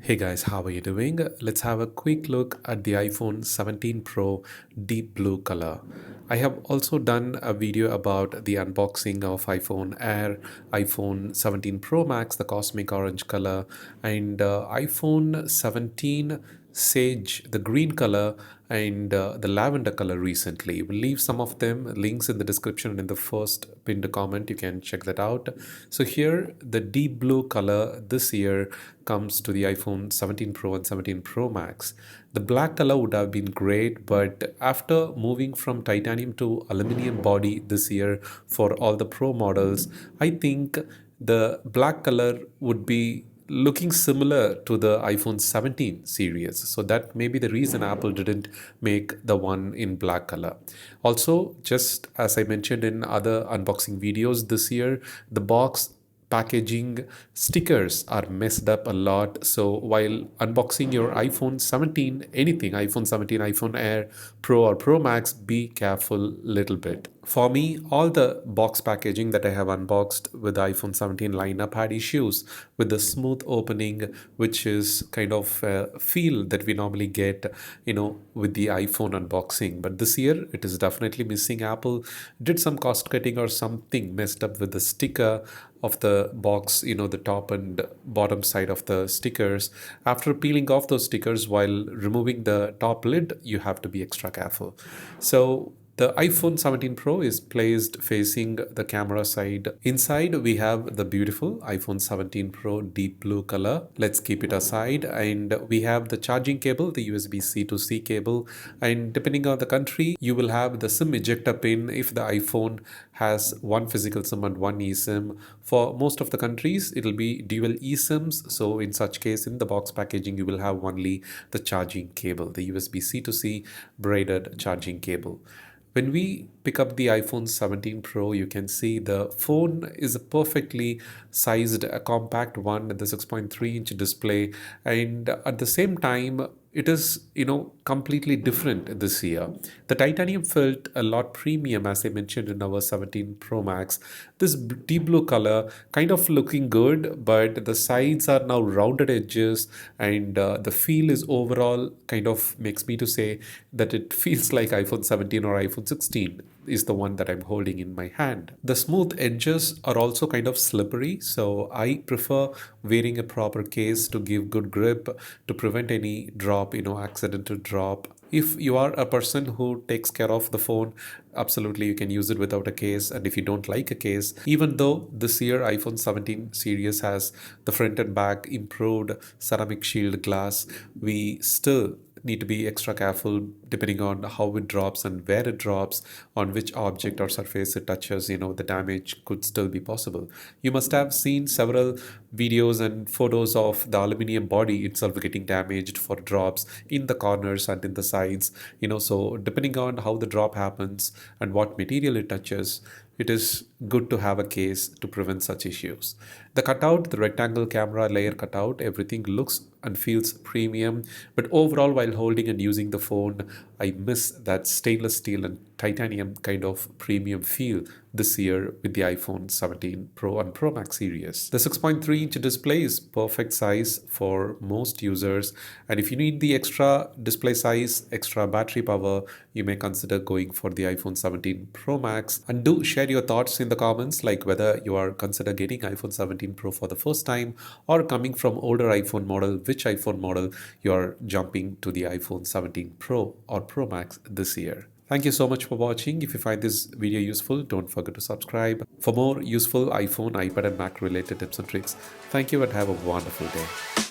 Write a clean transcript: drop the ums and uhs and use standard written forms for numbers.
Hey guys, how are you doing? Let's have a quick look at the iPhone 17 Pro deep blue color. I have also done a video about the unboxing of iPhone Air, iPhone 17 Pro Max, the cosmic orange color, and iPhone 17 Sage, the green color, and the lavender color recently. We'll leave some of them links in the description and in the first pinned comment. You can check that out. So here, the deep blue color this year comes to the iPhone 17 Pro and 17 Pro Max. The black color would have been great, but after moving from titanium to aluminum body this year for all the Pro models, I think the black color would be looking similar to the iPhone 17 series. So that may be the reason Apple didn't make the one in black color. Also, just as I mentioned in other unboxing videos this year, the box packaging stickers are messed up a lot. So while unboxing your iPhone 17, anything, iPhone 17, iPhone Air, Pro or Pro Max, be careful little bit. For me, all the box packaging that I have unboxed with the iPhone 17 lineup had issues with the smooth opening, which is kind of a feel that we normally get, with the iPhone unboxing. But this year, it is definitely missing. Apple did some cost cutting or something messed up with the sticker of the box, the top and bottom side of the stickers. After peeling off those stickers while removing the top lid, you have to be extra careful. So the iPhone 17 Pro is placed facing the camera side. Inside, we have the beautiful iPhone 17 Pro deep blue color. Let's keep it aside. And we have the charging cable, the USB-C to C cable. And depending on the country, you will have the SIM ejector pin if the iPhone has one physical SIM and one eSIM. For most of the countries, it will be dual eSIMs. So in such case, in the box packaging, you will have only the charging cable, the USB-C to C braided charging cable. When we pick up the iPhone 17 Pro, you can see the phone is a perfectly sized, a compact one with the 6.3-inch display, and at the same time, it is, completely different this year. The titanium felt a lot premium, as I mentioned in our 17 Pro Max. This deep blue color kind of looking good, but the sides are now rounded edges, and the feel is overall kind of makes me to say that it feels like iPhone 17 or iPhone 16 is the one that I'm holding in my hand. The smooth edges are also kind of slippery, so I prefer wearing a proper case to give good grip to prevent any drop, accidental drop. If you are a person who takes care of the phone, absolutely you can use it without a case. And if you don't like a case, even though this year iPhone 17 series has the front and back improved ceramic shield glass, we still need to be extra careful depending on how it drops and where it drops, on which object or surface it touches, the damage could still be possible. You must have seen several videos and photos of the aluminum body itself getting damaged for drops in the corners and in the sides, so depending on how the drop happens and what material it touches, it is good to have a case to prevent such issues. The cutout, the rectangle camera layer cutout, everything looks and feels premium, but overall while holding and using the phone, I miss that stainless steel and titanium kind of premium feel this year with the iPhone 17 Pro and Pro Max series. The 6.3-inch display is perfect size for most users, and if you need the extra display size, extra battery power, you may consider going for the iPhone 17 Pro Max. And do share your thoughts in the comments, like whether you are consider getting iPhone 17 Pro for the first time or coming from older iPhone model, which iPhone model you are jumping to the iPhone 17 Pro or Pro Max this year. Thank you so much for watching. If you find this video useful, don't forget to subscribe for more useful iPhone, iPad and Mac related tips and tricks. Thank you and have a wonderful day.